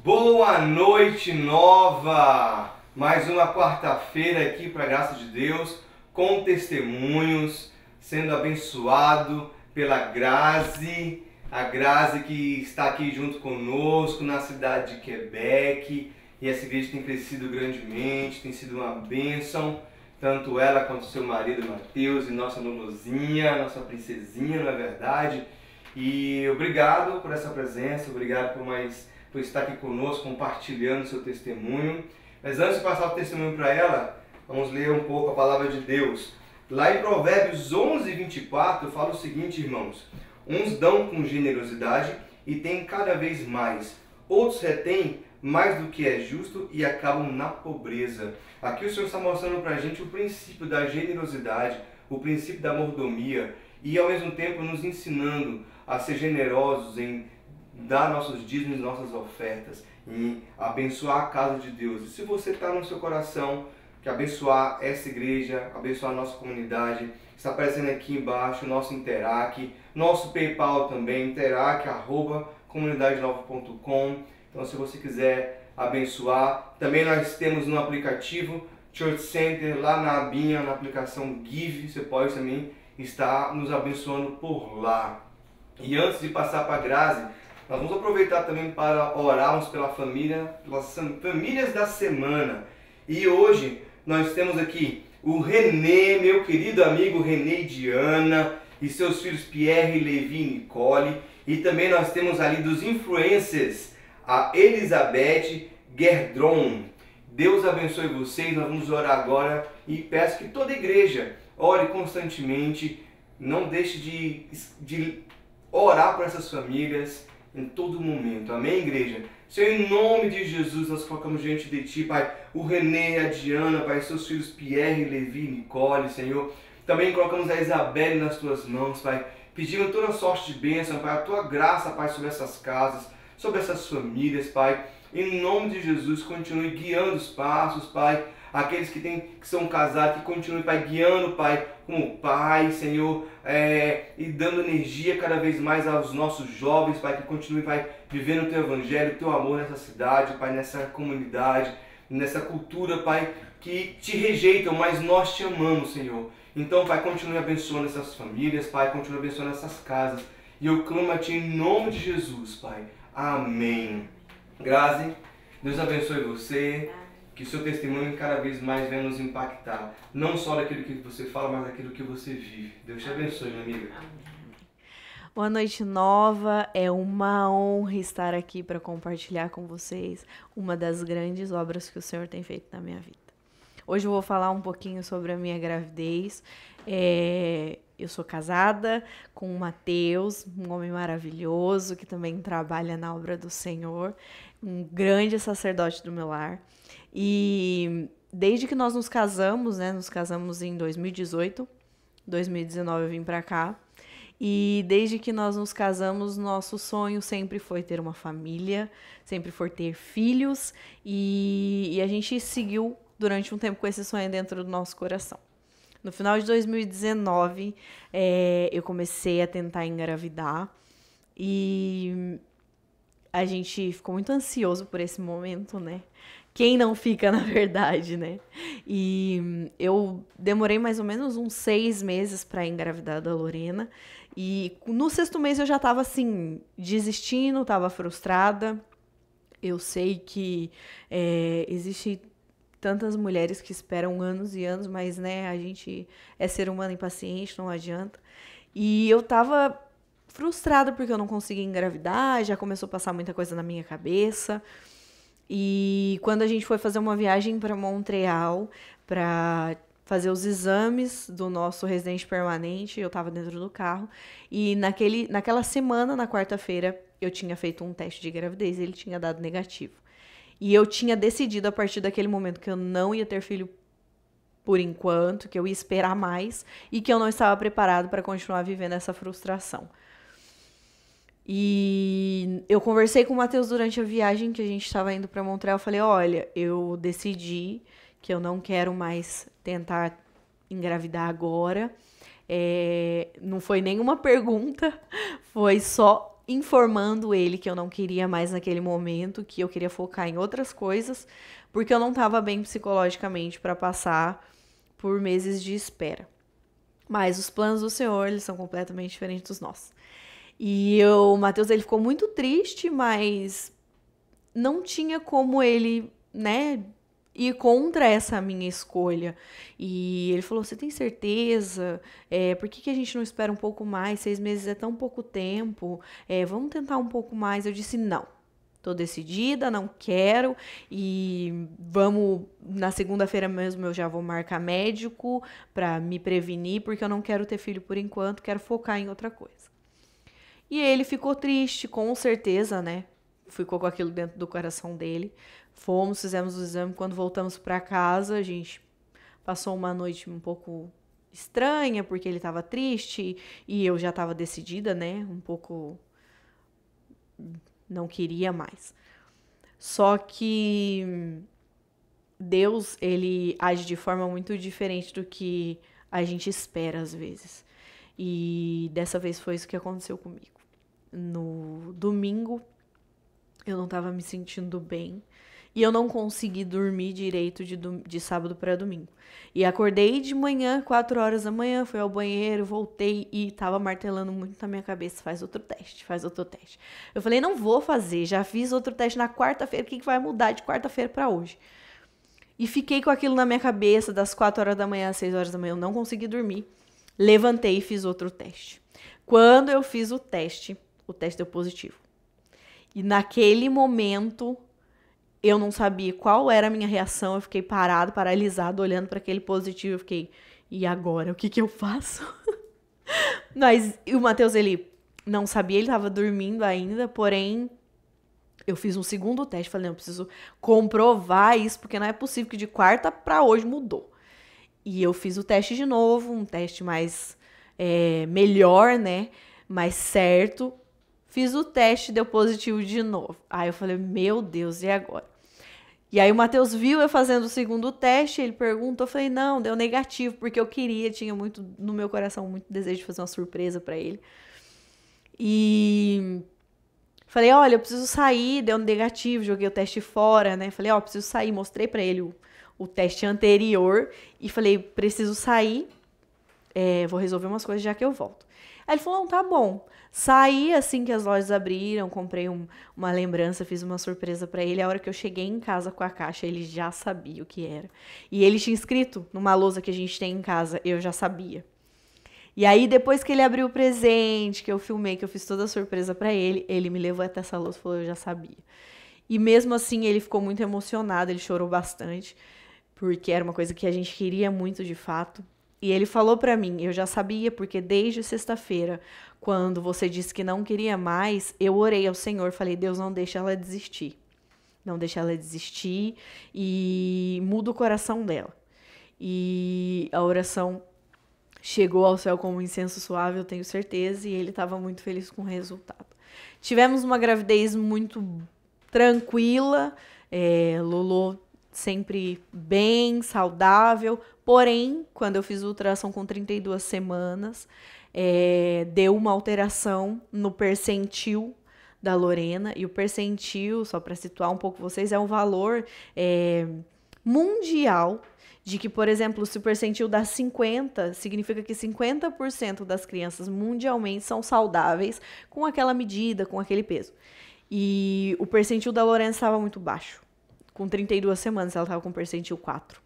Boa noite, Nova! Mais uma quarta-feira aqui, para a graça de Deus, com testemunhos, sendo abençoado pela Grazi, a Grazi que está aqui junto conosco na cidade de Quebec, e essa igreja tem crescido grandemente, tem sido uma bênção, tanto ela quanto seu marido Mateus e nossa Luluzinha, nossa princesinha, não é verdade? E obrigado por essa presença, obrigado por estar aqui conosco, compartilhando seu testemunho. Mas antes de passar o testemunho para ela, vamos ler um pouco a palavra de Deus. Lá em Provérbios 11:24 fala o seguinte, irmãos: uns dão com generosidade e têm cada vez mais, outros retêm mais do que é justo e acabam na pobreza. Aqui o Senhor está mostrando para a gente o princípio da generosidade, o princípio da mordomia, e ao mesmo tempo nos ensinando a ser generosos em dar nossos dízimos, nossas ofertas, em abençoar a casa de Deus. E se você está no seu coração que abençoar essa igreja, abençoar a nossa comunidade, está aparecendo aqui embaixo o nosso Interac, nosso PayPal também, interac@comunidadenova.com. Então, se você quiser abençoar, também nós temos no aplicativo Church Center, lá na abinha, na aplicação Give, você pode também estar nos abençoando por lá. E antes de passar para a Grazi, nós vamos aproveitar também para orarmos pela família, pelas famílias da semana. E hoje nós temos aqui o Renê, meu querido amigo Renê e Diana, e seus filhos Pierre, Levi e Nicole. E também nós temos ali dos influencers, a Elizabeth Gerdron. Deus abençoe vocês, nós vamos orar agora e peço que toda igreja ore constantemente, não deixe de orar por essas famílias em todo momento. Amém, igreja? Senhor, em nome de Jesus, nós colocamos diante de Ti, Pai, o Renê, a Diana, Pai, seus filhos Pierre, Levi e Nicole, Senhor. Também colocamos a Isabelle nas Tuas mãos, Pai, pedindo toda sorte de bênção, Pai, a Tua graça, Pai, sobre essas casas, sobre essas famílias, Pai. Em nome de Jesus, continue guiando os passos, Pai. Aqueles que são casados, que continuem, Pai, guiando, Pai, como Pai, Senhor, e dando energia cada vez mais aos nossos jovens, Pai, que continuem, Pai, vivendo o Teu Evangelho, o Teu amor nessa cidade, Pai, nessa comunidade, nessa cultura, Pai, que Te rejeitam, mas nós Te amamos, Senhor. Então, Pai, continue abençoando essas famílias, Pai, continue abençoando essas casas. E eu clamo a Ti em nome de Jesus, Pai. Amém. Grazi, Deus abençoe você. Que o seu testemunho cada vez mais venha nos impactar. Não só daquilo que você fala, mas daquilo que você vive. Deus te abençoe, minha amiga. Boa noite, Nova. É uma honra estar aqui para compartilhar com vocês uma das grandes obras que o Senhor tem feito na minha vida. Hoje eu vou falar um pouquinho sobre a minha gravidez. Eu sou casada com o Mateus, um homem maravilhoso que também trabalha na obra do Senhor, um grande sacerdote do meu lar. E desde que nós nos casamos, né, nos casamos em 2018, 2019 eu vim pra cá, e desde que nós nos casamos, nosso sonho sempre foi ter uma família, sempre foi ter filhos, e a gente seguiu durante um tempo com esse sonho dentro do nosso coração. No final de 2019, eu comecei a tentar engravidar, e a gente ficou muito ansioso por esse momento, né? Quem não fica, na verdade, né? E eu demorei mais ou menos uns 6 meses para engravidar da Lorena. E no 6º mês eu já tava, assim, desistindo, tava frustrada. Eu sei que existe tantas mulheres que esperam anos e anos, mas, né, a gente é ser humano impaciente, não adianta. E eu tava frustrada porque eu não conseguia engravidar, já começou a passar muita coisa na minha cabeça. E quando a gente foi fazer uma viagem para Montreal para fazer os exames do nosso residente permanente, eu estava dentro do carro. E naquela semana, na quarta-feira, eu tinha feito um teste de gravidez e ele tinha dado negativo. E eu tinha decidido a partir daquele momento que eu não ia ter filho por enquanto, que eu ia esperar mais e que eu não estava preparado para continuar vivendo essa frustração. E eu conversei com o Mateus durante a viagem que a gente estava indo para Montreal. Eu falei, olha, eu decidi que eu não quero mais tentar engravidar agora. Não foi nenhuma pergunta, foi só informando ele que eu não queria mais naquele momento, que eu queria focar em outras coisas, porque eu não estava bem psicologicamente para passar por meses de espera. Mas os planos do Senhor, eles são completamente diferentes dos nossos. E o Mateus, ele ficou muito triste, mas não tinha como ele, né, ir contra essa minha escolha. E ele falou, você tem certeza? Por que a gente não espera um pouco mais? 6 meses é tão pouco tempo. Vamos tentar um pouco mais. Eu disse, não. Tô decidida, não quero. E vamos, na segunda-feira mesmo eu já vou marcar médico pra me prevenir, porque eu não quero ter filho por enquanto, quero focar em outra coisa. E ele ficou triste, com certeza, né? Ficou com aquilo dentro do coração dele. Fomos, fizemos o exame. Quando voltamos para casa, a gente passou uma noite um pouco estranha, porque ele estava triste e eu já estava decidida, né? Um pouco não queria mais. Só que Deus, ele age de forma muito diferente do que a gente espera às vezes. E dessa vez foi isso que aconteceu comigo. No domingo, eu não estava me sentindo bem. E eu não consegui dormir direito de sábado para domingo. E acordei de manhã, 4 horas da manhã, fui ao banheiro, voltei e tava martelando muito na minha cabeça. Faz outro teste, faz outro teste. Eu falei, não vou fazer, já fiz outro teste na quarta-feira, o que vai mudar de quarta-feira para hoje? E fiquei com aquilo na minha cabeça, das 4 horas da manhã às 6 horas da manhã, eu não consegui dormir. Levantei e fiz outro teste. Quando eu fiz o teste deu positivo. E naquele momento, eu não sabia qual era a minha reação, eu fiquei paralisado, olhando para aquele positivo, eu fiquei, e agora, o que eu faço? Mas o Mateus, ele não sabia, ele estava dormindo ainda, porém, eu fiz um segundo teste, falei, não, eu preciso comprovar isso, porque não é possível que de quarta para hoje mudou. E eu fiz o teste de novo, um teste mais melhor, né, mais certo. Fiz o teste, deu positivo de novo. Aí eu falei, meu Deus, e agora? E aí o Mateus viu eu fazendo o segundo teste, ele perguntou, eu falei, não, deu negativo, porque eu tinha muito no meu coração, muito desejo de fazer uma surpresa pra ele. E falei, olha, eu preciso sair, deu negativo, joguei o teste fora, né? Falei, preciso sair, mostrei pra ele o teste anterior e falei, preciso sair, vou resolver umas coisas já que eu volto. Aí ele falou, não, tá bom. Saí assim que as lojas abriram, comprei uma lembrança, fiz uma surpresa pra ele. A hora que eu cheguei em casa com a caixa, ele já sabia o que era. E ele tinha escrito numa lousa que a gente tem em casa, eu já sabia. E aí, depois que ele abriu o presente, que eu filmei, que eu fiz toda a surpresa pra ele, ele me levou até essa lousa e falou, eu já sabia. E mesmo assim, ele ficou muito emocionado, ele chorou bastante, porque era uma coisa que a gente queria muito de fato. E ele falou pra mim, eu já sabia, porque desde sexta-feira, quando você disse que não queria mais, eu orei ao Senhor, falei, Deus, não deixa ela desistir. Não deixa ela desistir e muda o coração dela. E a oração chegou ao céu como um incenso suave, eu tenho certeza, e ele estava muito feliz com o resultado. Tivemos uma gravidez muito tranquila, Lolo sempre bem, saudável, porém, quando eu fiz o ultrassom com 32 semanas, deu uma alteração no percentil da Lorena, e o percentil, só para situar um pouco vocês, é um valor mundial de que, por exemplo, se o percentil dá 50, significa que 50% das crianças mundialmente são saudáveis com aquela medida, com aquele peso. E o percentil da Lorena estava muito baixo. Com 32 semanas, ela estava com percentil 4.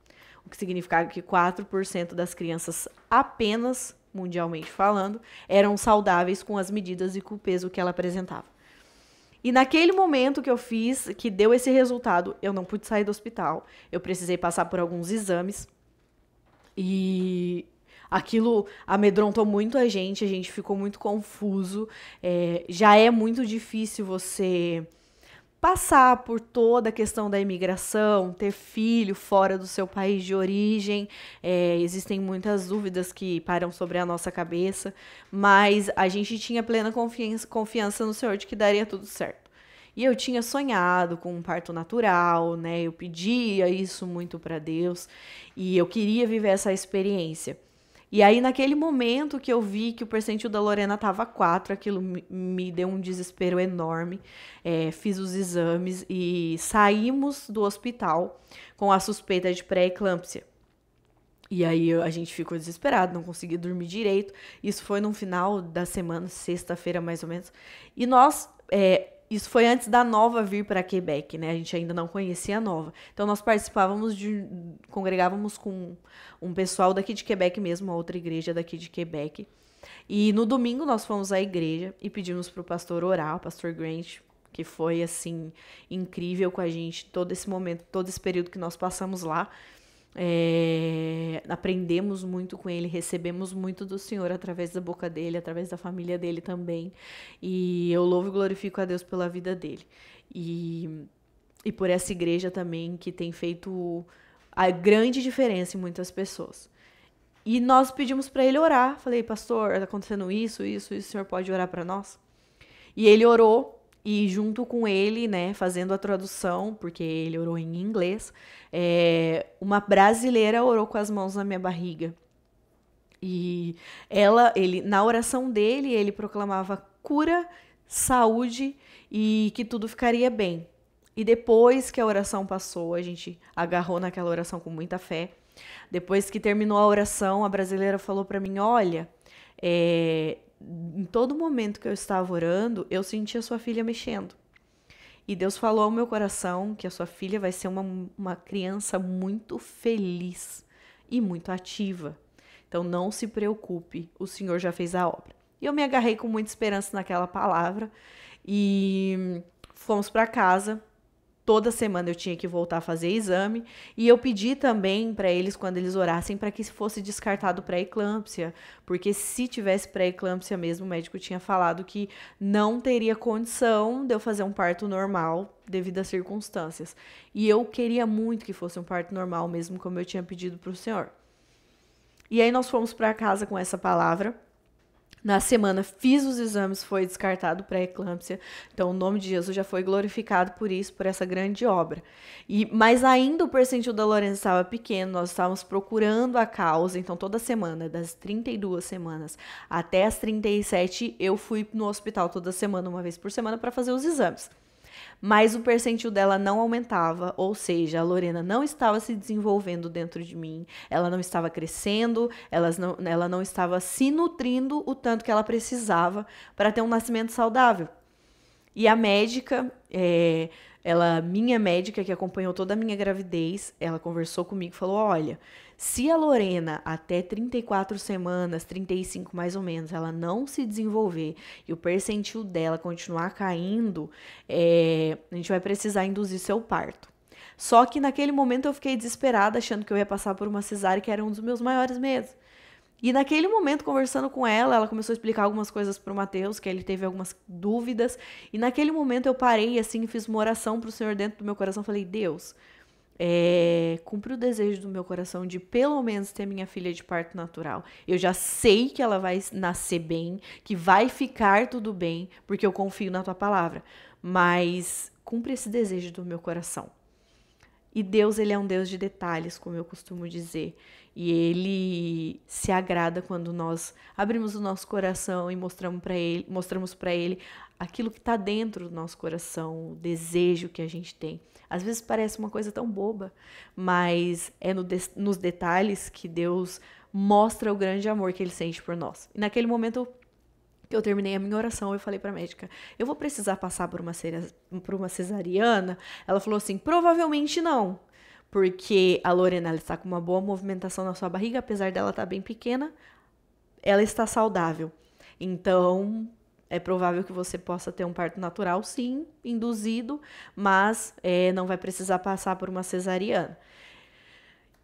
O que significava que 4% das crianças, apenas mundialmente falando, eram saudáveis com as medidas e com o peso que ela apresentava. E naquele momento que eu fiz, que deu esse resultado, eu não pude sair do hospital. Eu precisei passar por alguns exames. E aquilo amedrontou muito a gente ficou muito confuso. Já é muito difícil você passar por toda a questão da imigração, ter filho fora do seu país de origem. Existem muitas dúvidas que param sobre a nossa cabeça, mas a gente tinha plena confiança no Senhor de que daria tudo certo. E eu tinha sonhado com um parto natural, né? Eu pedia isso muito para Deus e eu queria viver essa experiência. E aí, naquele momento que eu vi que o percentil da Lorena estava 4, aquilo me deu um desespero enorme. Fiz os exames e saímos do hospital com a suspeita de pré-eclâmpsia. E aí a gente ficou desesperado, não conseguia dormir direito. Isso foi no final da semana, sexta-feira mais ou menos. E isso foi antes da Nova vir para Quebec, né? A gente ainda não conhecia a Nova. Então nós congregávamos com um pessoal daqui de Quebec mesmo, uma outra igreja daqui de Quebec. E no domingo nós fomos à igreja e pedimos para o pastor orar, o pastor Grant, que foi assim incrível com a gente todo esse momento, todo esse período que nós passamos lá. Aprendemos muito com ele, recebemos muito do Senhor através da boca dele, através da família dele também, e eu louvo e glorifico a Deus pela vida dele, e por essa igreja também que tem feito a grande diferença em muitas pessoas. E nós pedimos para ele orar, falei, pastor, está acontecendo isso, o senhor pode orar para nós? E ele orou. E junto com ele, né, fazendo a tradução, porque ele orou em inglês, uma brasileira orou com as mãos na minha barriga. E na oração dele, ele proclamava cura, saúde e que tudo ficaria bem. E depois que a oração passou, a gente agarrou naquela oração com muita fé. Depois que terminou a oração, a brasileira falou para mim, olha, em todo momento que eu estava orando, eu senti a sua filha mexendo. E Deus falou ao meu coração que a sua filha vai ser uma criança muito feliz e muito ativa. Então não se preocupe, o Senhor já fez a obra. E eu me agarrei com muita esperança naquela palavra e fomos para casa. Toda semana eu tinha que voltar a fazer exame e eu pedi também para eles, quando eles orassem, para que fosse descartado pré-eclâmpsia, porque se tivesse pré-eclâmpsia mesmo, o médico tinha falado que não teria condição de eu fazer um parto normal devido às circunstâncias. E eu queria muito que fosse um parto normal mesmo, como eu tinha pedido para o Senhor. E aí nós fomos para casa com essa palavra. Na semana fiz os exames, foi descartado pré-eclâmpsia. Então o nome de Jesus já foi glorificado por isso, por essa grande obra. Mas ainda o percentil da Lorena estava pequeno, nós estávamos procurando a causa. Então toda semana, das 32 semanas até as 37, eu fui no hospital toda semana, uma vez por semana, para fazer os exames. Mas o percentil dela não aumentava, ou seja, a Lorena não estava se desenvolvendo dentro de mim, ela não estava crescendo, ela não estava se nutrindo o tanto que ela precisava para ter um nascimento saudável. E a médica, minha médica que acompanhou toda a minha gravidez, ela conversou comigo e falou, olha, se a Lorena até 34 semanas, 35 mais ou menos, ela não se desenvolver e o percentil dela continuar caindo, a gente vai precisar induzir seu parto. Só que naquele momento eu fiquei desesperada, achando que eu ia passar por uma cesárea, que era um dos meus maiores medos. E naquele momento, conversando com ela começou a explicar algumas coisas pro Matheus, que ele teve algumas dúvidas. E naquele momento eu parei assim, fiz uma oração pro Senhor dentro do meu coração. Falei, Deus, cumpre o desejo do meu coração de pelo menos ter minha filha de parto natural. Eu já sei que ela vai nascer bem, que vai ficar tudo bem, porque eu confio na tua palavra. Mas cumpre esse desejo do meu coração. E Deus, ele é um Deus de detalhes, como eu costumo dizer. E ele se agrada quando nós abrimos o nosso coração e mostramos para ele aquilo que está dentro do nosso coração, o desejo que a gente tem. Às vezes parece uma coisa tão boba, mas é nos detalhes que Deus mostra o grande amor que ele sente por nós. E naquele momento que eu terminei a minha oração, eu falei para a médica, eu vou precisar passar por uma cesariana? Ela falou assim, provavelmente não, porque a Lorena ela está com uma boa movimentação na sua barriga, apesar dela estar bem pequena, ela está saudável. Então, é provável que você possa ter um parto natural, sim, induzido, mas não vai precisar passar por uma cesariana.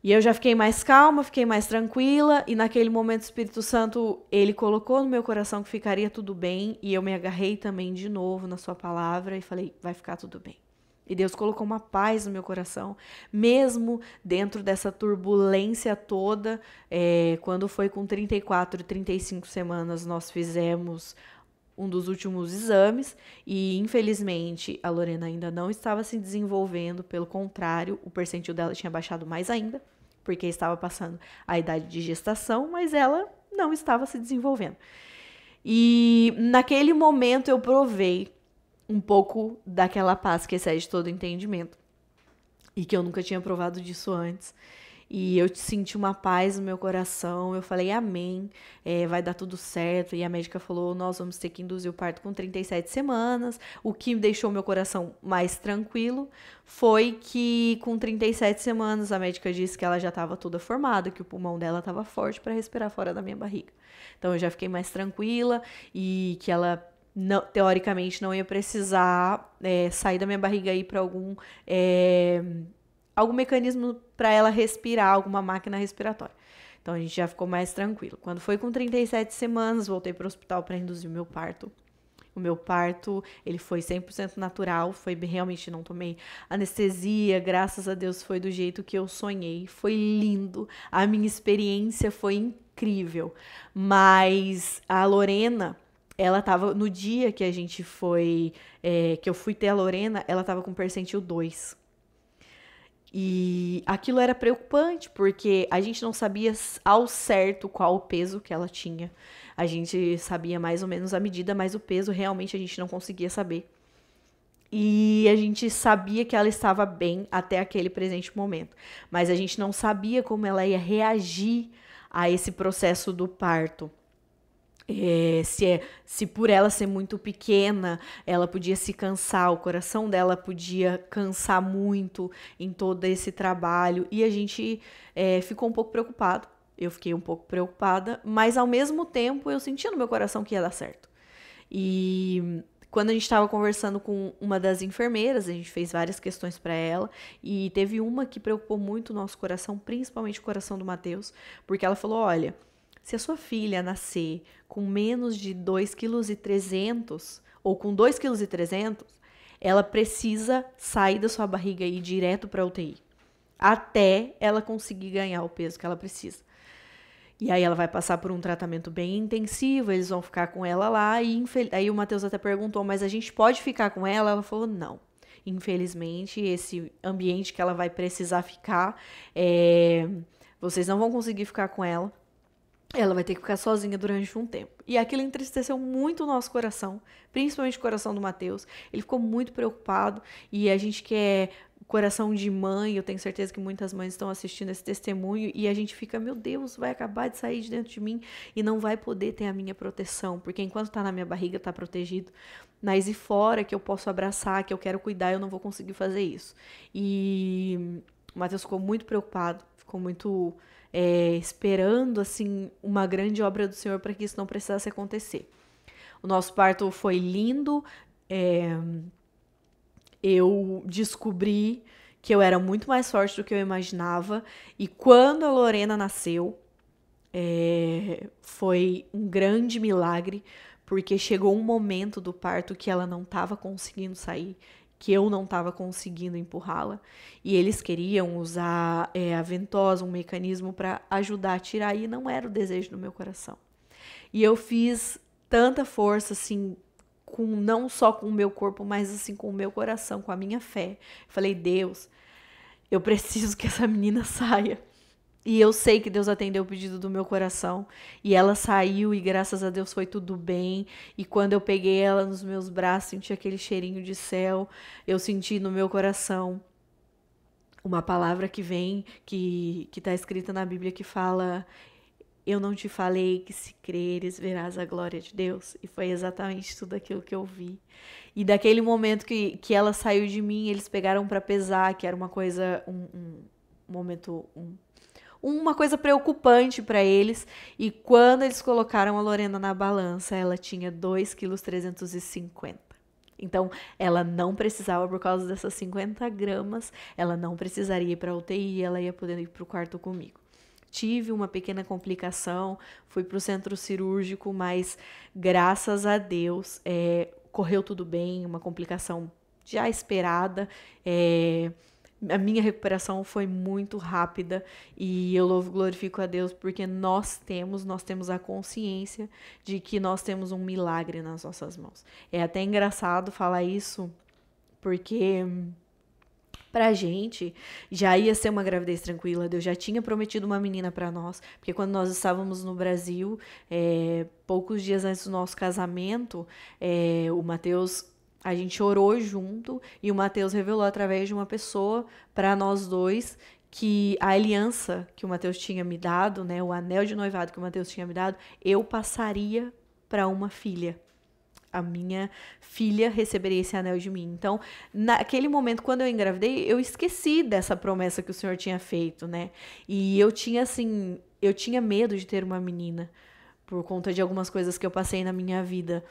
E eu já fiquei mais calma, fiquei mais tranquila, e naquele momento o Espírito Santo, ele colocou no meu coração que ficaria tudo bem, e eu me agarrei também de novo na sua palavra e falei, vai ficar tudo bem. E Deus colocou uma paz no meu coração, mesmo dentro dessa turbulência toda, quando foi com 34, 35 semanas, nós fizemos um dos últimos exames e, infelizmente, a Lorena ainda não estava se desenvolvendo, pelo contrário, o percentil dela tinha baixado mais ainda. porque estava passando a idade de gestação, mas ela não estava se desenvolvendo. E naquele momento eu provei um pouco daquela paz que excede todo entendimento. E que eu nunca tinha provado disso antes. E eu senti uma paz no meu coração. Eu falei, amém, vai dar tudo certo. E a médica falou, nós vamos ter que induzir o parto com 37 semanas. O que deixou meu coração mais tranquilo foi que com 37 semanas a médica disse que ela já estava toda formada, que o pulmão dela estava forte para respirar fora da minha barriga. Então eu já fiquei mais tranquila e que ela não, teoricamente não ia precisar sair da minha barriga aí para algum mecanismo para ela respirar, alguma máquina respiratória. Então a gente já ficou mais tranquilo. Quando foi com 37 semanas, voltei para o hospital para induzir o meu parto. O meu parto, ele foi 100% natural, realmente não tomei anestesia, graças a Deus foi do jeito que eu sonhei, foi lindo, a minha experiência foi incrível, mas a Lorena, ela tava, no dia que a gente foi, que eu fui ter a Lorena, ela tava com percentil 2. E aquilo era preocupante, porque a gente não sabia ao certo qual o peso que ela tinha. A gente sabia mais ou menos a medida, mas o peso realmente a gente não conseguia saber. E a gente sabia que ela estava bem até aquele presente momento. Mas a gente não sabia como ela ia reagir a esse processo do parto. Se por ela ser muito pequena, ela podia se cansar, o coração dela podia cansar muito em todo esse trabalho. E a gente ficou um pouco preocupado. Eu fiquei um pouco preocupada, mas ao mesmo tempo eu sentia no meu coração que ia dar certo. E quando a gente estava conversando com uma das enfermeiras, a gente fez várias questões para ela, e teve uma que preocupou muito o nosso coração, principalmente o coração do Matheus, porque ela falou, olha, se a sua filha nascer com menos de 2,3 kg ou com 2,3 kg, ela precisa sair da sua barriga e ir direto para a UTI, até ela conseguir ganhar o peso que ela precisa. E aí ela vai passar por um tratamento bem intensivo, eles vão ficar com ela lá, e aí o Matheus até perguntou, mas a gente pode ficar com ela? Ela falou, não. Infelizmente, esse ambiente que ela vai precisar ficar, vocês não vão conseguir ficar com ela. Ela vai ter que ficar sozinha durante um tempo. E aquilo entristeceu muito o nosso coração, principalmente o coração do Matheus. Ele ficou muito preocupado, e a gente quer coração de mãe, eu tenho certeza que muitas mães estão assistindo esse testemunho, e a gente fica, meu Deus, vai acabar de sair de dentro de mim e não vai poder ter a minha proteção, porque enquanto tá na minha barriga tá protegido, mas e fora que eu posso abraçar, que eu quero cuidar, eu não vou conseguir fazer isso. E o Matheus ficou muito preocupado, ficou muito esperando assim uma grande obra do Senhor para que isso não precisasse acontecer. O nosso parto foi lindo, eu descobri que eu era muito mais forte do que eu imaginava, e quando a Lorena nasceu, foi um grande milagre, porque chegou um momento do parto que ela não estava conseguindo sair, que eu não estava conseguindo empurrá-la, e eles queriam usar a ventosa, um mecanismo para ajudar a tirar, e não era o desejo do meu coração. E eu fiz tanta força, assim, não só com o meu corpo, mas assim com o meu coração, com a minha fé. Eu falei, Deus, eu preciso que essa menina saia. E eu sei que Deus atendeu o pedido do meu coração. E ela saiu, e graças a Deus foi tudo bem. E quando eu peguei ela nos meus braços, senti aquele cheirinho de céu. Eu senti no meu coração uma palavra que vem, que está escrita na Bíblia, que fala: eu não te falei que se creres verás a glória de Deus? E foi exatamente tudo aquilo que eu vi. E daquele momento que ela saiu de mim, eles pegaram para pesar, que era uma coisa, uma coisa preocupante para eles. E quando eles colocaram a Lorena na balança, ela tinha 2,350 kg. Então, ela não precisava, por causa dessas 50 gramas, ela não precisaria ir para a UTI, ela ia poder ir para o quarto comigo. Tive uma pequena complicação, fui para o centro cirúrgico, mas graças a Deus correu tudo bem, uma complicação já esperada. A minha recuperação foi muito rápida, e eu louvo e glorifico a Deus porque nós temos a consciência de que nós temos um milagre nas nossas mãos. É até engraçado falar isso, porque Pra gente, já ia ser uma gravidez tranquila. Deus já tinha prometido uma menina pra nós. Porque quando nós estávamos no Brasil, poucos dias antes do nosso casamento, o Mateus, a gente orou junto e o Mateus revelou através de uma pessoa pra nós dois que a aliança que o Mateus tinha me dado, né, o anel de noivado que o Mateus tinha me dado, eu passaria pra uma filha. A minha filha receberia esse anel de mim. Então, naquele momento, quando eu engravidei, eu esqueci dessa promessa que o Senhor tinha feito, né? E eu tinha, assim, eu tinha medo de ter uma menina, por conta de algumas coisas que eu passei na minha vida.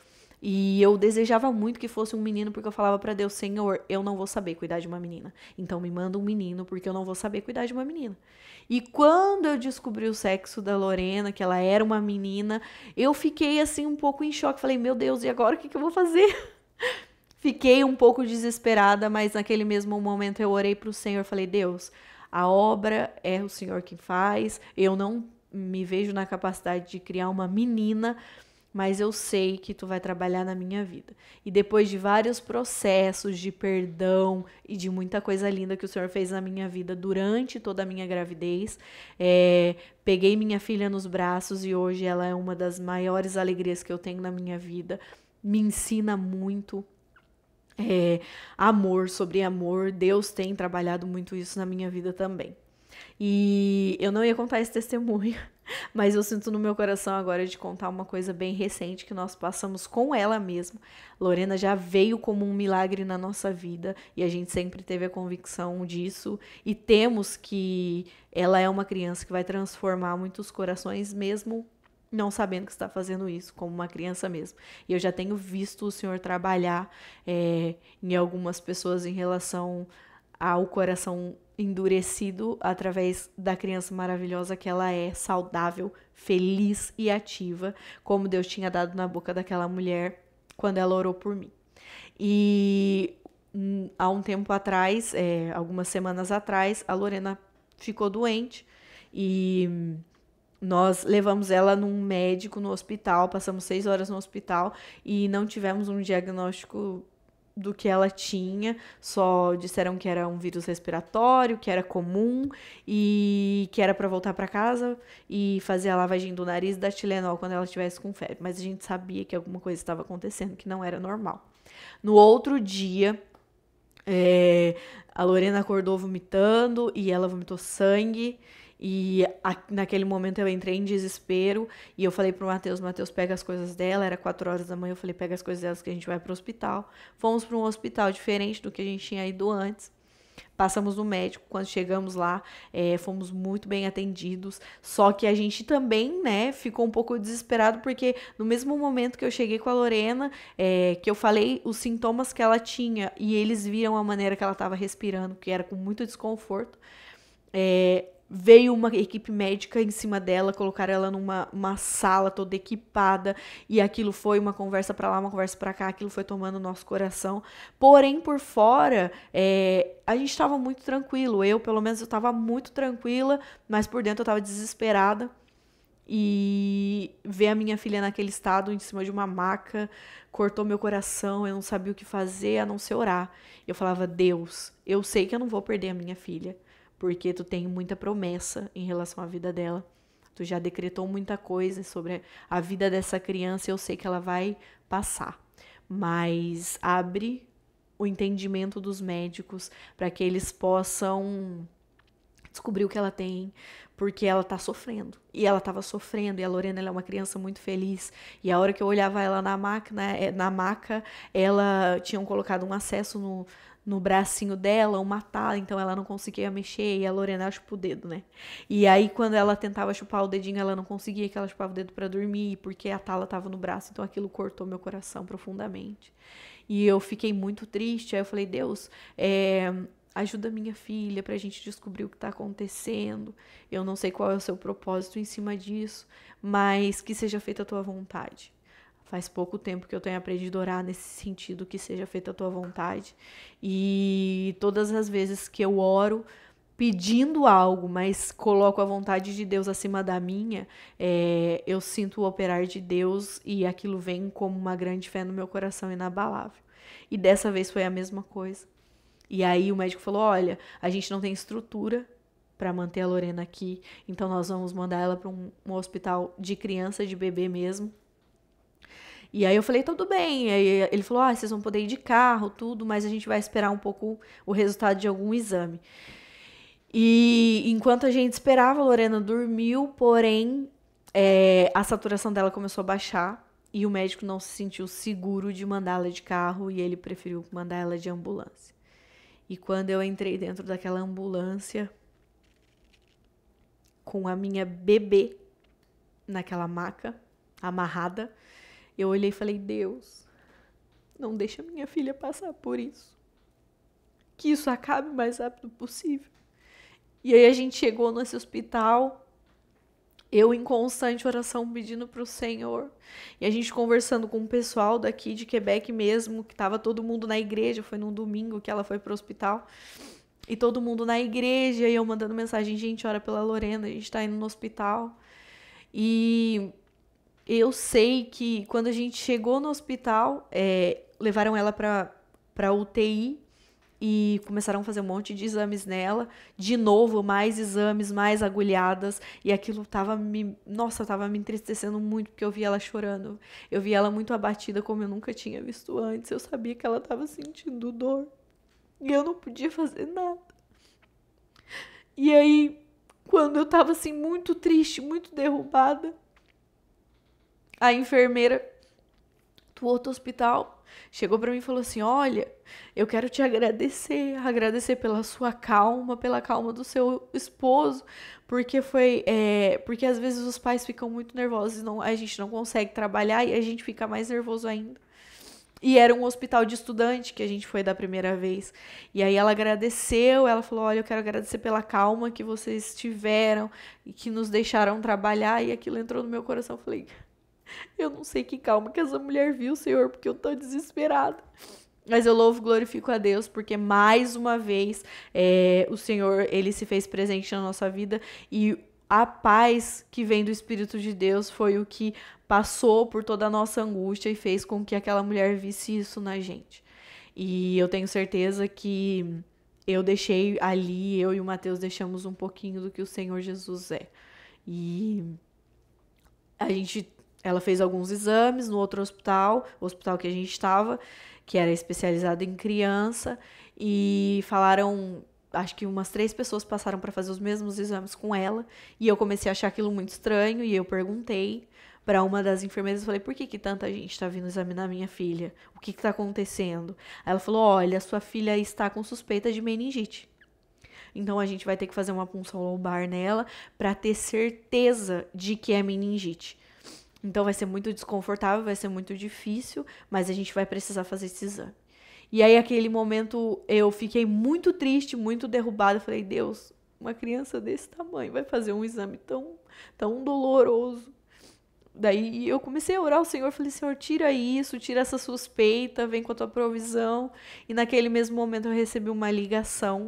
E eu desejava muito que fosse um menino, porque eu falava pra Deus, Senhor, eu não vou saber cuidar de uma menina. Então me manda um menino, porque eu não vou saber cuidar de uma menina. E quando eu descobri o sexo da Lorena, que ela era uma menina, eu fiquei assim um pouco em choque. Falei, meu Deus, e agora o que eu vou fazer? Fiquei um pouco desesperada, mas naquele mesmo momento eu orei pro Senhor, falei, Deus, a obra é o Senhor quem faz, eu não me vejo na capacidade de criar uma menina, mas eu sei que tu vai trabalhar na minha vida. E depois de vários processos de perdão e de muita coisa linda que o Senhor fez na minha vida durante toda a minha gravidez, peguei minha filha nos braços e hoje ela é uma das maiores alegrias que eu tenho na minha vida. Me ensina muito. Amor sobre amor. Deus tem trabalhado muito isso na minha vida também. E eu não ia contar esse testemunho, mas eu sinto no meu coração agora de contar uma coisa bem recente que nós passamos com ela mesma. Lorena já veio como um milagre na nossa vida e a gente sempre teve a convicção disso e temos que ela é uma criança que vai transformar muitos corações mesmo não sabendo que está fazendo isso, como uma criança mesmo. E eu já tenho visto o Senhor trabalhar em algumas pessoas em relação ao coração endurecido através da criança maravilhosa que ela é, saudável, feliz e ativa, como Deus tinha dado na boca daquela mulher quando ela orou por mim. E há um tempo atrás, algumas semanas atrás, a Lorena ficou doente e nós levamos ela num médico no hospital, passamos 6 horas no hospital e não tivemos um diagnóstico do que ela tinha, só disseram que era um vírus respiratório, que era comum e que era para voltar para casa e fazer a lavagem do nariz da Tilenol quando ela estivesse com febre, mas a gente sabia que alguma coisa estava acontecendo, que não era normal. No outro dia, a Lorena acordou vomitando e ela vomitou sangue. E naquele momento eu entrei em desespero e eu falei pro Mateus, pega as coisas dela, era 4 horas da manhã, eu falei, pega as coisas delas que a gente vai pro hospital. Fomos para um hospital diferente do que a gente tinha ido antes. Passamos no médico, quando chegamos lá, fomos muito bem atendidos, só que a gente também, né, ficou um pouco desesperado, porque no mesmo momento que eu cheguei com a Lorena, que eu falei os sintomas que ela tinha, e eles viram a maneira que ela estava respirando, que era com muito desconforto, veio uma equipe médica em cima dela, colocaram ela numa sala toda equipada e aquilo foi uma conversa pra lá, uma conversa pra cá, aquilo foi tomando o nosso coração. Porém, por fora, a gente estava muito tranquilo. Eu, pelo menos, eu estava muito tranquila, mas por dentro eu estava desesperada. E ver a minha filha naquele estado, em cima de uma maca, cortou meu coração, eu não sabia o que fazer, a não ser orar. Eu falava, Deus, eu sei que eu não vou perder a minha filha, porque tu tem muita promessa em relação à vida dela. Tu já decretou muita coisa sobre a vida dessa criança e eu sei que ela vai passar. Mas abre o entendimento dos médicos para que eles possam descobrir o que ela tem, porque ela tá sofrendo. E ela tava sofrendo, e a Lorena, ela é uma criança muito feliz. E a hora que eu olhava ela na maca, ela tinham colocado um acesso no bracinho dela, uma tala, então ela não conseguia mexer, e a Lorena chupa o dedo, né? E aí, quando ela tentava chupar o dedinho, ela não conseguia, que ela chupava o dedo pra dormir, porque a tala tava no braço, então aquilo cortou meu coração profundamente. E eu fiquei muito triste, aí eu falei, Deus, ajuda minha filha pra gente descobrir o que tá acontecendo. Eu não sei qual é o seu propósito em cima disso, mas que seja feita a tua vontade. Faz pouco tempo que eu tenho aprendido a orar nesse sentido, que seja feita a tua vontade. E todas as vezes que eu oro pedindo algo, mas coloco a vontade de Deus acima da minha, eu sinto o operar de Deus e aquilo vem como uma grande fé no meu coração inabalável. E dessa vez foi a mesma coisa. E aí o médico falou, olha, a gente não tem estrutura para manter a Lorena aqui, então nós vamos mandar ela para um hospital de criança, de bebê mesmo. E aí eu falei, tudo bem. Aí ele falou, vocês vão poder ir de carro, tudo, mas a gente vai esperar um pouco o resultado de algum exame. E enquanto a gente esperava, a Lorena dormiu, porém a saturação dela começou a baixar e o médico não se sentiu seguro de mandá-la de carro e ele preferiu mandar ela de ambulância. E quando eu entrei dentro daquela ambulância com a minha bebê naquela maca, amarrada, eu olhei e falei, Deus, não deixa minha filha passar por isso. Que isso acabe o mais rápido possível. E aí a gente chegou nesse hospital, eu em constante oração pedindo para o Senhor. E a gente conversando com o pessoal daqui de Quebec mesmo, que estava todo mundo na igreja, foi num domingo que ela foi para o hospital. E todo mundo na igreja, e eu mandando mensagem, gente, ora pela Lorena, a gente está indo no hospital. E eu sei que quando a gente chegou no hospital, levaram ela para UTI e começaram a fazer um monte de exames nela. De novo, mais exames, mais agulhadas. E aquilo tava me entristecendo muito, porque eu vi ela chorando. Eu vi ela muito abatida, como eu nunca tinha visto antes. Eu sabia que ela estava sentindo dor. E eu não podia fazer nada. E aí, quando eu tava assim, muito triste, muito derrubada, a enfermeira do outro hospital chegou pra mim e falou assim, olha, eu quero te agradecer pela sua calma, pela calma do seu esposo, porque porque às vezes os pais ficam muito nervosos e a gente não consegue trabalhar e a gente fica mais nervoso ainda. E era um hospital de estudante que a gente foi da primeira vez. E aí ela agradeceu, ela falou, olha, eu quero agradecer pela calma que vocês tiveram e que nos deixaram trabalhar. E aquilo entrou no meu coração, eu falei, eu não sei que calma que essa mulher viu, Senhor, porque eu tô desesperada. Mas eu louvo e glorifico a Deus, porque mais uma vez o Senhor, ele se fez presente na nossa vida e a paz que vem do Espírito de Deus foi o que passou por toda a nossa angústia e fez com que aquela mulher visse isso na gente. E eu tenho certeza que eu deixei ali, eu e o Mateus deixamos um pouquinho do que o Senhor Jesus é. E ela fez alguns exames no outro hospital, o hospital que a gente estava, que era especializado em criança, e falaram, acho que umas 3 pessoas passaram para fazer os mesmos exames com ela, e eu comecei a achar aquilo muito estranho, e eu perguntei para uma das enfermeiras, falei, por que tanta gente está vindo examinar minha filha? O que está acontecendo? Aí ela falou, olha, sua filha está com suspeita de meningite. Então a gente vai ter que fazer uma punção lombar nela para ter certeza de que é meningite. Então vai ser muito desconfortável, vai ser muito difícil, mas a gente vai precisar fazer esse exame. E aí, aquele momento, eu fiquei muito triste, muito derrubada. Eu falei, Deus, uma criança desse tamanho vai fazer um exame tão doloroso. Daí eu comecei a orar ao Senhor, falei, Senhor, tira isso, tira essa suspeita, vem com a tua provisão. E naquele mesmo momento eu recebi uma ligação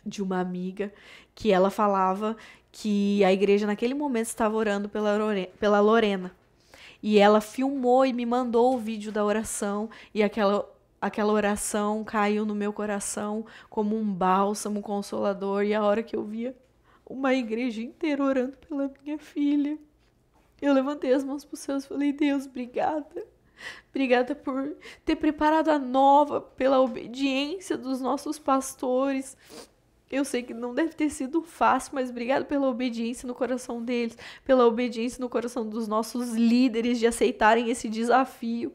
de uma amiga que ela falava que a igreja naquele momento estava orando pela Lorena. E ela filmou e me mandou o vídeo da oração e aquela oração caiu no meu coração como um bálsamo consolador. E a hora que eu via uma igreja inteira orando pela minha filha, eu levantei as mãos para os céus e falei, Deus, obrigada. Obrigada por ter preparado a nova, pela obediência dos nossos pastores. Eu sei que não deve ter sido fácil, mas obrigada pela obediência no coração deles, pela obediência no coração dos nossos líderes de aceitarem esse desafio.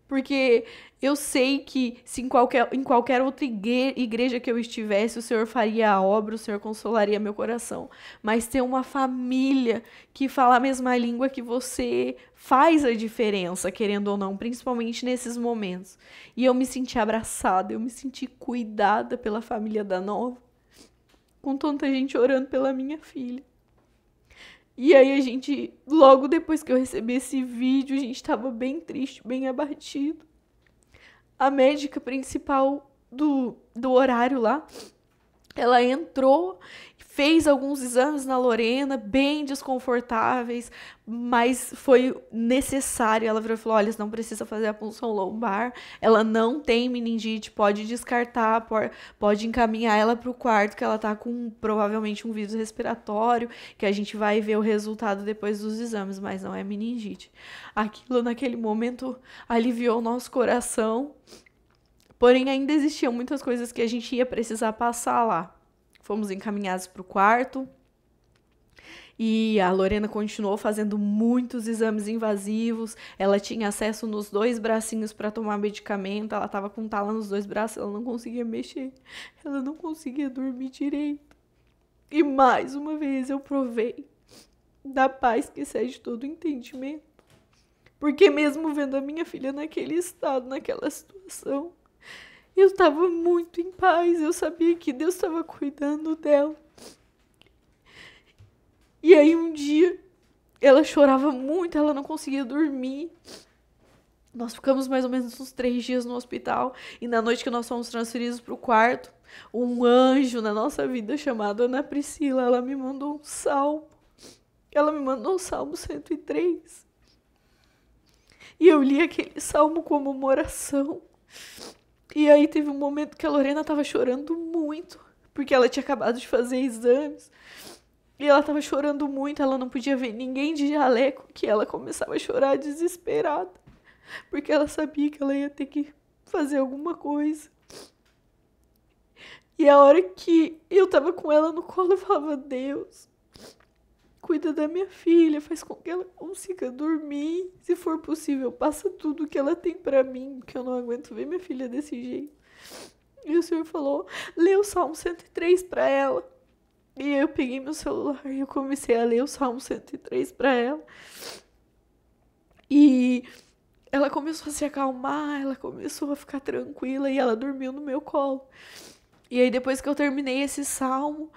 Porque eu sei que se em qualquer outra igreja que eu estivesse, o Senhor faria a obra, o Senhor consolaria meu coração. Mas ter uma família que fala a mesma língua que você faz a diferença, querendo ou não, principalmente nesses momentos. E eu me senti abraçada, eu me senti cuidada pela família da Nova, com tanta gente orando pela minha filha. E aí logo depois que eu recebi esse vídeo, a gente estava bem triste, bem abatido. A médica principal do horário lá, ela entrou, fez alguns exames na Lorena, bem desconfortáveis, mas foi necessário. Ela virou e falou, olha, você não precisa fazer a punção lombar, ela não tem meningite, pode descartar, pode encaminhar ela para o quarto, que ela tá com provavelmente um vírus respiratório, que a gente vai ver o resultado depois dos exames, mas não é meningite. Aquilo naquele momento aliviou o nosso coração, porém ainda existiam muitas coisas que a gente ia precisar passar lá. Fomos encaminhados para o quarto e a Lorena continuou fazendo muitos exames invasivos. Ela tinha acesso nos 2 bracinhos para tomar medicamento. Ela estava com tala nos 2 braços, ela não conseguia mexer. Ela não conseguia dormir direito. E mais uma vez eu provei da paz que excede todo entendimento. Porque mesmo vendo a minha filha naquele estado, naquela situação, eu estava muito em paz, eu sabia que Deus estava cuidando dela. E aí um dia, ela chorava muito, ela não conseguia dormir. Nós ficamos mais ou menos uns 3 dias no hospital. E na noite que nós fomos transferidos para o quarto, um anjo na nossa vida chamado Ana Priscila, ela me mandou um salmo. Ela me mandou o Salmo 103. E eu li aquele salmo como uma oração. E aí teve um momento que a Lorena estava chorando muito, porque ela tinha acabado de fazer exames. E ela estava chorando muito, ela não podia ver ninguém de jaleco, que ela começava a chorar desesperada, porque ela sabia que ela ia ter que fazer alguma coisa. E a hora que eu estava com ela no colo, eu falava, Deus, cuida da minha filha, faz com que ela consiga dormir. Se for possível, passa tudo que ela tem pra mim, porque eu não aguento ver minha filha desse jeito. E o Senhor falou, lê o Salmo 103 pra ela. E aí eu peguei meu celular e eu comecei a ler o Salmo 103 pra ela. E ela começou a se acalmar, ela começou a ficar tranquila e ela dormiu no meu colo. E aí depois que eu terminei esse salmo,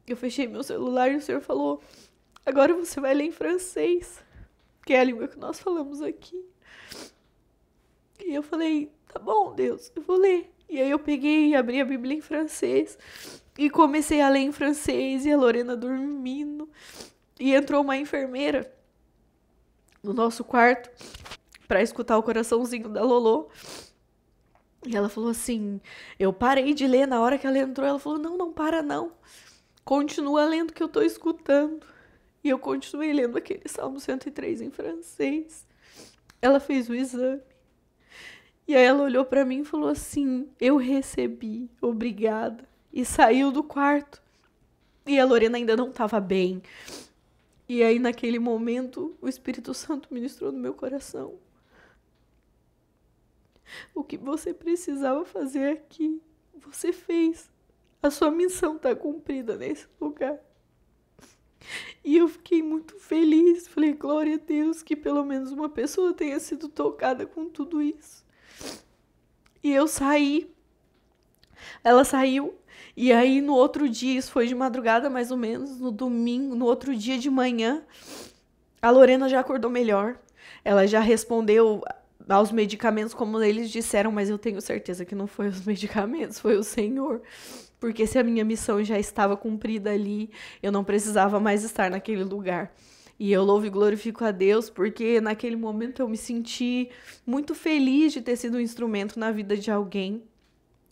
eu fechei meu celular e o Senhor falou, agora você vai ler em francês, que é a língua que nós falamos aqui. E eu falei, tá bom, Deus, eu vou ler. E aí eu peguei e abri a Bíblia em francês e comecei a ler em francês e a Lorena dormindo. E entrou uma enfermeira no nosso quarto para escutar o coraçãozinho da Lolô. E ela falou assim, eu parei de ler na hora que ela entrou. Ela falou, não para não. Continua lendo que eu tô escutando. E eu continuei lendo aquele Salmo 103 em francês. Ela fez o exame. E aí ela olhou pra mim e falou assim, eu recebi, obrigada. E saiu do quarto. E a Lorena ainda não estava bem. E aí naquele momento o Espírito Santo ministrou no meu coração. O que você precisava fazer aqui, você fez. A sua missão está cumprida nesse lugar. E eu fiquei muito feliz. Falei, glória a Deus, que pelo menos uma pessoa tenha sido tocada com tudo isso. E eu saí. Ela saiu. E aí no outro dia, isso foi de madrugada mais ou menos, no domingo, no outro dia de manhã, a Lorena já acordou melhor. Ela já respondeu aos medicamentos como eles disseram, mas eu tenho certeza que não foi os medicamentos, foi o Senhor. Porque se a minha missão já estava cumprida ali, eu não precisava mais estar naquele lugar. E eu louvo e glorifico a Deus, porque naquele momento eu me senti muito feliz de ter sido um instrumento na vida de alguém.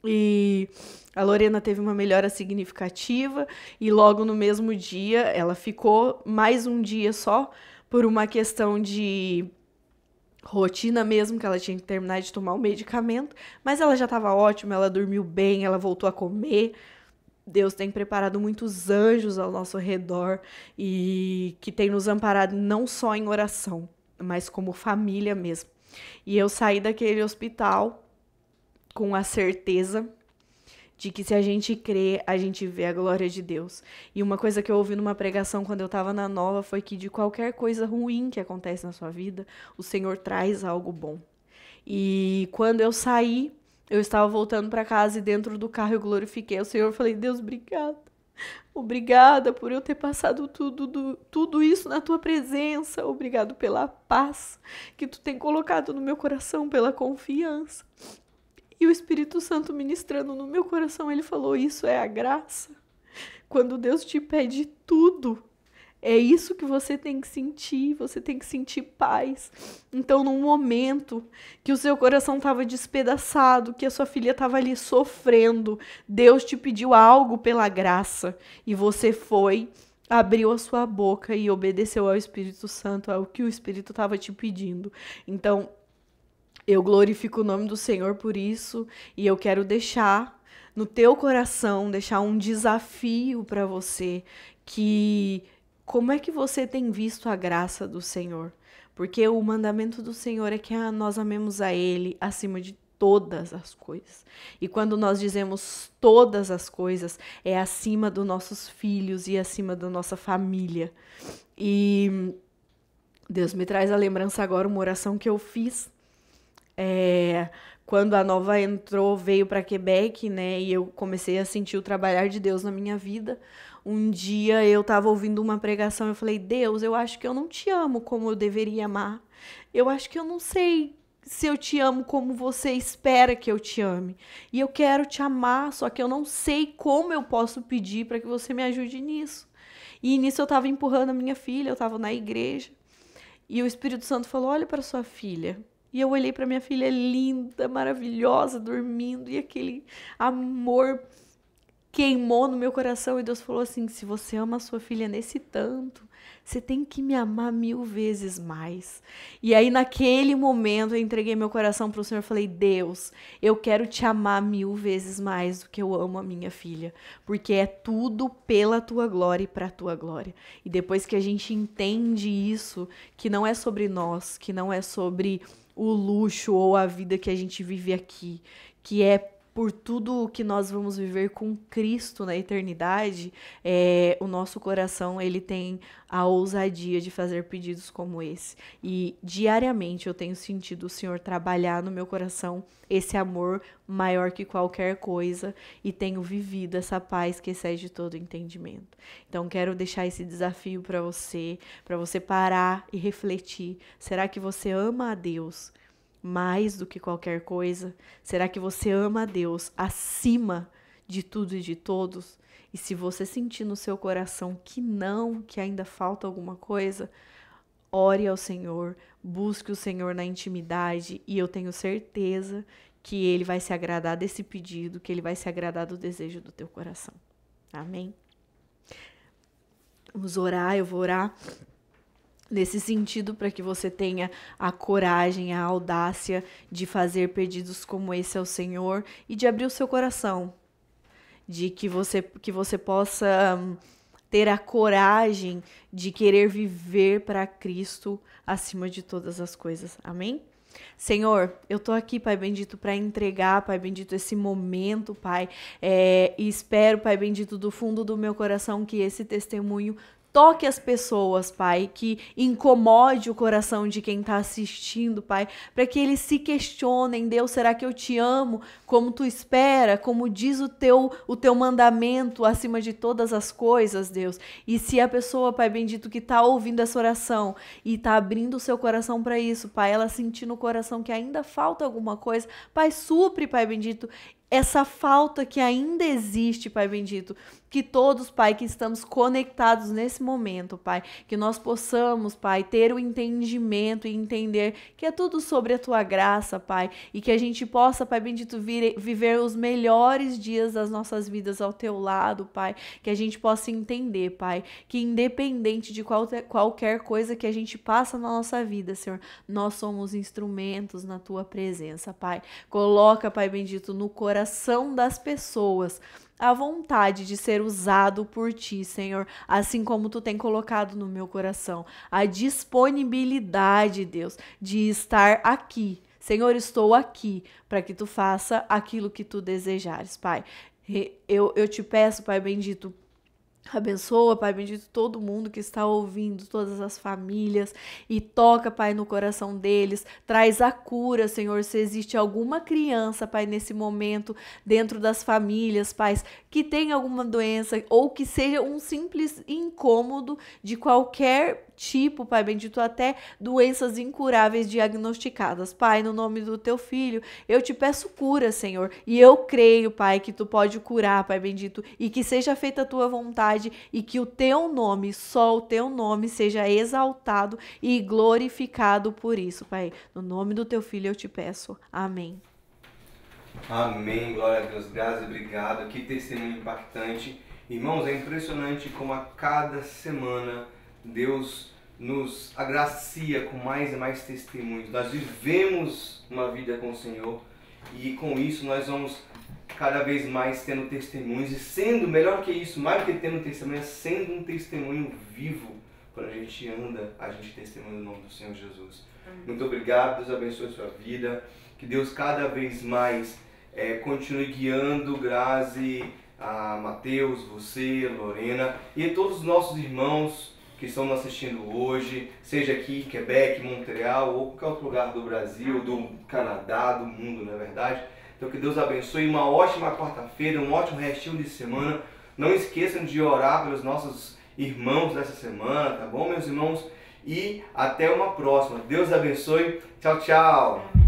E a Lorena teve uma melhora significativa e logo no mesmo dia ela ficou mais um dia só por uma questão de rotina mesmo, que ela tinha que terminar de tomar o medicamento, mas ela já estava ótima, ela dormiu bem, ela voltou a comer. Deus tem preparado muitos anjos ao nosso redor e que tem nos amparado não só em oração, mas como família mesmo. E eu saí daquele hospital com a certeza de que se a gente crê, a gente vê a glória de Deus. E uma coisa que eu ouvi numa pregação quando eu estava na Nova foi que de qualquer coisa ruim que acontece na sua vida, o Senhor traz algo bom. E quando eu saí, eu estava voltando para casa e dentro do carro eu glorifiquei ao Senhor. Eu falei, Deus, obrigada. Obrigada por eu ter passado tudo isso na tua presença. Obrigado pela paz que tu tem colocado no meu coração, pela confiança. E o Espírito Santo ministrando no meu coração, ele falou, isso é a graça. quando Deus te pede tudo, é isso que você tem que sentir, você tem que sentir paz. Então, num momento que o seu coração estava despedaçado, que a sua filha estava ali sofrendo, Deus te pediu algo pela graça e você foi, abriu a sua boca e obedeceu ao Espírito Santo, ao que o Espírito estava te pedindo. Então, eu glorifico o nome do Senhor por isso e eu quero deixar no teu coração, deixar um desafio para você, que como é que você tem visto a graça do Senhor? Porque o mandamento do Senhor é que nós amemos a Ele acima de todas as coisas. E quando nós dizemos todas as coisas, é acima dos nossos filhos e acima da nossa família. E Deus me traz a lembrança agora uma oração que eu fiz quando a Nova veio para Quebec, né? E eu comecei a sentir o trabalhar de Deus na minha vida. Um dia eu estava ouvindo uma pregação e eu falei, Deus, eu acho que eu não te amo como eu deveria amar. Eu acho que eu não sei se eu te amo como você espera que eu te ame. E eu quero te amar, só que eu não sei como eu posso pedir para que você me ajude nisso. E nisso eu estava empurrando a minha filha, eu estava na igreja. E o Espírito Santo falou, olha para sua filha. E eu olhei para minha filha linda, maravilhosa, dormindo. E aquele amor queimou no meu coração e Deus falou assim, se você ama a sua filha nesse tanto, você tem que me amar 1000 vezes mais. E aí naquele momento eu entreguei meu coração para o Senhor e falei, Deus, eu quero te amar 1000 vezes mais do que eu amo a minha filha, porque é tudo pela tua glória e para a tua glória. E depois que a gente entende isso, que não é sobre nós, que não é sobre o luxo ou a vida que a gente vive aqui, que é por tudo que nós vamos viver com Cristo na eternidade, o nosso coração ele tem a ousadia de fazer pedidos como esse. E diariamente eu tenho sentido o Senhor trabalhar no meu coração esse amor maior que qualquer coisa e tenho vivido essa paz que excede todo entendimento. Então quero deixar esse desafio para você parar e refletir. Será que você ama a Deus mais do que qualquer coisa? Será que você ama a Deus acima de tudo e de todos? E se você sentir no seu coração que não, que ainda falta alguma coisa, ore ao Senhor, busque o Senhor na intimidade e eu tenho certeza que Ele vai se agradar desse pedido, que Ele vai se agradar do desejo do teu coração. Amém? Vamos orar, eu vou orar nesse sentido, para que você tenha a coragem, a audácia de fazer pedidos como esse ao Senhor e de abrir o seu coração, de que você possa ter a coragem de querer viver para Cristo acima de todas as coisas. Amém? Senhor, eu tô aqui, Pai bendito, para entregar, Pai bendito, esse momento, Pai, e espero, Pai bendito, do fundo do meu coração que esse testemunho toque as pessoas, Pai, que incomode o coração de quem está assistindo, Pai, para que eles se questionem, Deus, será que eu te amo como tu espera, como diz o teu mandamento acima de todas as coisas, Deus? E se a pessoa, Pai bendito, que está ouvindo essa oração e está abrindo o seu coração para isso, Pai, ela sentir no coração que ainda falta alguma coisa, Pai, supre, Pai bendito, essa falta que ainda existe, Pai bendito, que todos, Pai, que estamos conectados nesse momento, Pai, que nós possamos, Pai, ter o entendimento e entender que é tudo sobre a Tua graça, Pai, e que a gente possa, Pai bendito, viver os melhores dias das nossas vidas ao Teu lado, Pai, que a gente possa entender, Pai, que independente de qualquer coisa que a gente passa na nossa vida, Senhor, nós somos instrumentos na Tua presença, Pai. Coloca, Pai bendito, no coração das pessoas a vontade de ser usado por Ti, Senhor, assim como Tu tem colocado no meu coração, a disponibilidade, Deus, de estar aqui. Senhor, estou aqui para que Tu faça aquilo que Tu desejares, Pai. Eu te peço, Pai bendito, abençoa, Pai bendito, todo mundo que está ouvindo, todas as famílias, e toca, Pai, no coração deles, traz a cura, Senhor, se existe alguma criança, Pai, nesse momento, dentro das famílias, Pai, que tem alguma doença, ou que seja um simples incômodo de qualquer tipo, Pai bendito, até doenças incuráveis diagnosticadas. Pai, no nome do teu filho, eu te peço cura, Senhor, e eu creio, Pai, que tu pode curar, Pai bendito, e que seja feita a tua vontade e que o teu nome, só o teu nome, seja exaltado e glorificado por isso, Pai. No nome do teu filho eu te peço. Amém. Amém, glória a Deus, graças e obrigado. Que testemunho impactante. Irmãos, é impressionante como a cada semana Deus nos agracia com mais e mais testemunhos. Nós vivemos uma vida com o Senhor e com isso nós vamos cada vez mais tendo testemunhos e sendo, melhor que isso, mais do que tendo testemunho, sendo um testemunho vivo. Quando a gente anda, a gente testemunha no nome do Senhor Jesus. Muito obrigado, Deus abençoe a sua vida. Que Deus cada vez mais continue guiando Grazi, a Mateus, você, Lorena e todos os nossos irmãos que estão nos assistindo hoje, seja aqui em Quebec, Montreal ou qualquer outro lugar do Brasil, do Canadá, do mundo, não é verdade? Então que Deus abençoe, uma ótima quarta-feira, um ótimo restinho de semana. Não esqueçam de orar pelos nossos irmãos dessa semana, tá bom, meus irmãos? E até uma próxima. Deus abençoe. Tchau, tchau.